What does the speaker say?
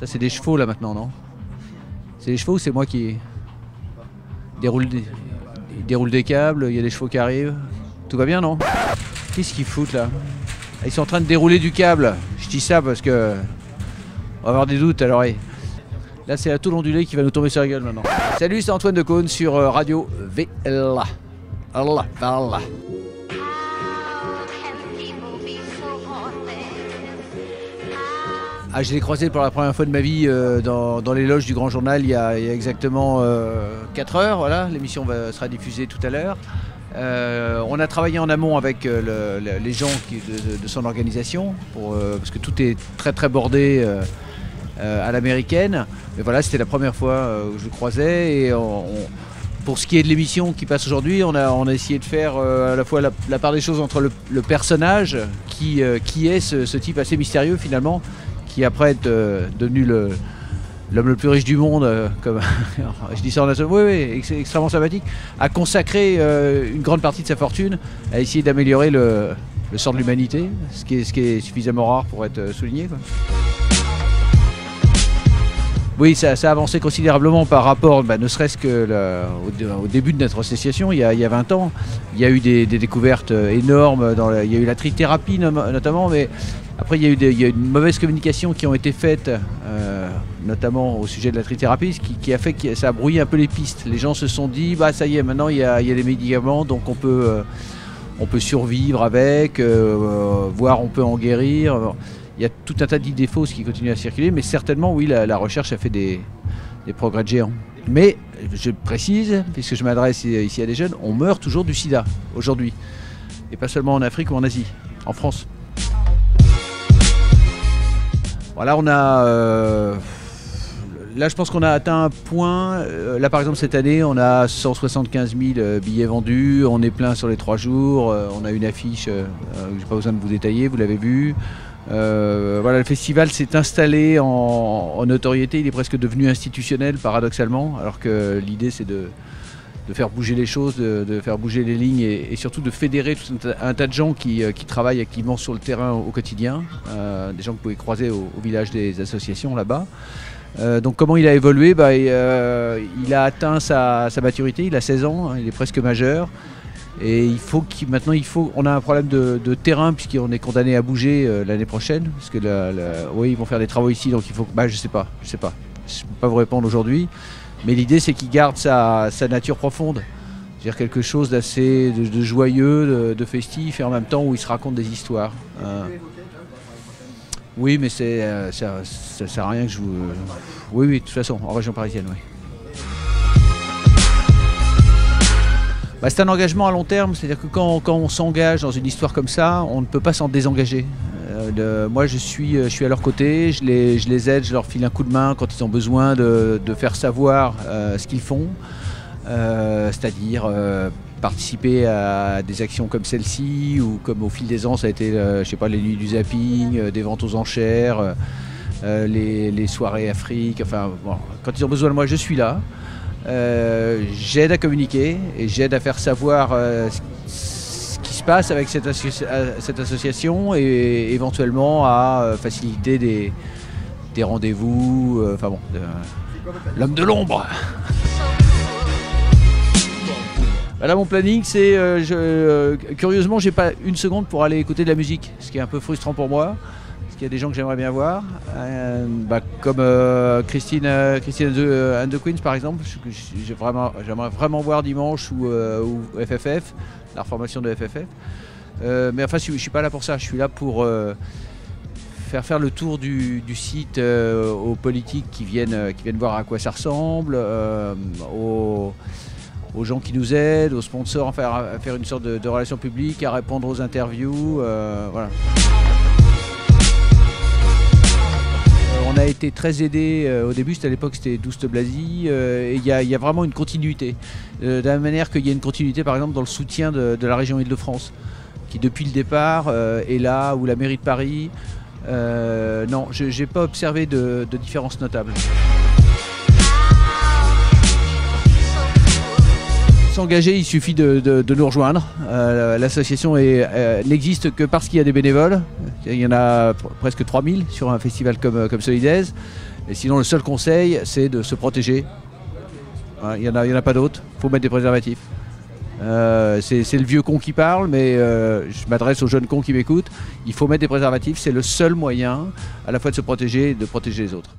Ça c'est des chevaux là maintenant, non? C'est des chevaux ou c'est moi qui déroule des câbles, il y a des chevaux qui arrivent. Tout va bien, non? Qu'est-ce qu'ils foutent là? Ils sont en train de dérouler du câble. Je dis ça parce que on va avoir des doutes à l'oreille. Là c'est la tôle ondulée qui va nous tomber sur la gueule maintenant. Salut, c'est Antoine Decaune sur Radio VLA. Allah, Allah. Ah, je l'ai croisé pour la première fois de ma vie dans les loges du Grand Journal il y a exactement 4 heures. Voilà, l'émission sera diffusée tout à l'heure. On a travaillé en amont avec les gens de son organisation parce que tout est très très bordé à l'américaine. Mais voilà, c'était la première fois que je le croisais. Et pour ce qui est de l'émission qui passe aujourd'hui, on a essayé de faire à la fois la part des choses entre le personnage qui est ce type assez mystérieux finalement, qui après est devenu l'homme le plus riche du monde, comme je dis ça en un seul mot, oui, extrêmement sympathique, a consacré une grande partie de sa fortune à essayer d'améliorer le sort de l'humanité, ce qui est suffisamment rare pour être souligné, quoi. Oui, ça a avancé considérablement par rapport, ne serait-ce qu'au début de notre association, il y a 20 ans. Il y a eu des découvertes énormes, il y a eu la trithérapie notamment, mais après il y a eu une mauvaise communication qui ont été faites, notamment au sujet de la trithérapie, qui a fait que ça a brouillé un peu les pistes. Les gens se sont dit, ça y est, maintenant il y a des médicaments, donc on peut survivre avec, voire on peut en guérir. Il y a tout un tas d'idées fausses qui continuent à circuler, mais certainement, oui, la recherche a fait des progrès de géants. Mais, je précise, puisque je m'adresse ici à des jeunes, on meurt toujours du sida, aujourd'hui. Et pas seulement en Afrique ou en Asie, en France. Voilà, là, je pense qu'on a atteint un point. Là, par exemple, cette année, on a 175 000 billets vendus. On est plein sur les 3 jours. On a une affiche, je n'ai pas besoin de vous détailler, vous l'avez vu. Voilà, le festival s'est installé en notoriété, il est presque devenu institutionnel paradoxalement, alors que l'idée c'est de faire bouger les choses, de faire bouger les lignes et surtout de fédérer tout un tas de gens qui travaillent activement sur le terrain au quotidien, des gens que vous pouvez croiser au village des associations là-bas. Donc comment il a évolué? Il a atteint sa maturité, il a 16 ans, hein, il est presque majeur. Et maintenant on a un problème de terrain puisqu'on est condamné à bouger l'année prochaine, parce que oui, ils vont faire des travaux ici, donc il faut, je sais pas, je peux pas vous répondre aujourd'hui, mais l'idée c'est qu'il garde sa nature profonde, c'est-à-dire quelque chose d'assez de joyeux, de festif, et en même temps où il se raconte des histoires. Oui, mais ça sert à rien que je vous... Oui, de toute façon, en région parisienne, oui. C'est un engagement à long terme, c'est-à-dire que quand on s'engage dans une histoire comme ça, on ne peut pas s'en désengager. Moi je suis à leur côté, je les aide, je leur file un coup de main quand ils ont besoin de faire savoir ce qu'ils font, c'est-à-dire participer à des actions comme celle-ci, ou comme au fil des ans ça a été les nuits du zapping, des ventes aux enchères, les soirées Afrique, quand ils ont besoin de moi je suis là. J'aide à communiquer et j'aide à faire savoir ce qui se passe avec cette association et éventuellement à faciliter des rendez-vous, l'homme de l'ombre. Là mon planning c'est, curieusement j'ai pas une seconde pour aller écouter de la musique, ce qui est un peu frustrant pour moi. Il y a des gens que j'aimerais bien voir, comme Christine and the Queens par exemple. J'aimerais vraiment voir dimanche ou FFF, la reformation de FFF. Mais enfin, je ne suis pas là pour ça, je suis là pour faire le tour du site aux politiques qui viennent voir à quoi ça ressemble, aux gens qui nous aident, aux sponsors, à faire une sorte de relation publique, à répondre aux interviews. Voilà. On a été très aidés au début, à l'époque c'était Douste Blazy, et il y a vraiment une continuité. De la même manière qu'il y a une continuité par exemple dans le soutien de la région Île-de-France, qui depuis le départ est là, ou la mairie de Paris. Non, je n'ai pas observé de différence notable. S'engager, il suffit de nous rejoindre. L'association n'existe que parce qu'il y a des bénévoles. Il y en a presque 3000 sur un festival comme Solidaise. Et sinon, le seul conseil, c'est de se protéger. Il n'y en a pas d'autre. Il faut mettre des préservatifs. C'est le vieux con qui parle, mais je m'adresse aux jeunes cons qui m'écoutent. Il faut mettre des préservatifs, c'est le seul moyen à la fois de se protéger et de protéger les autres.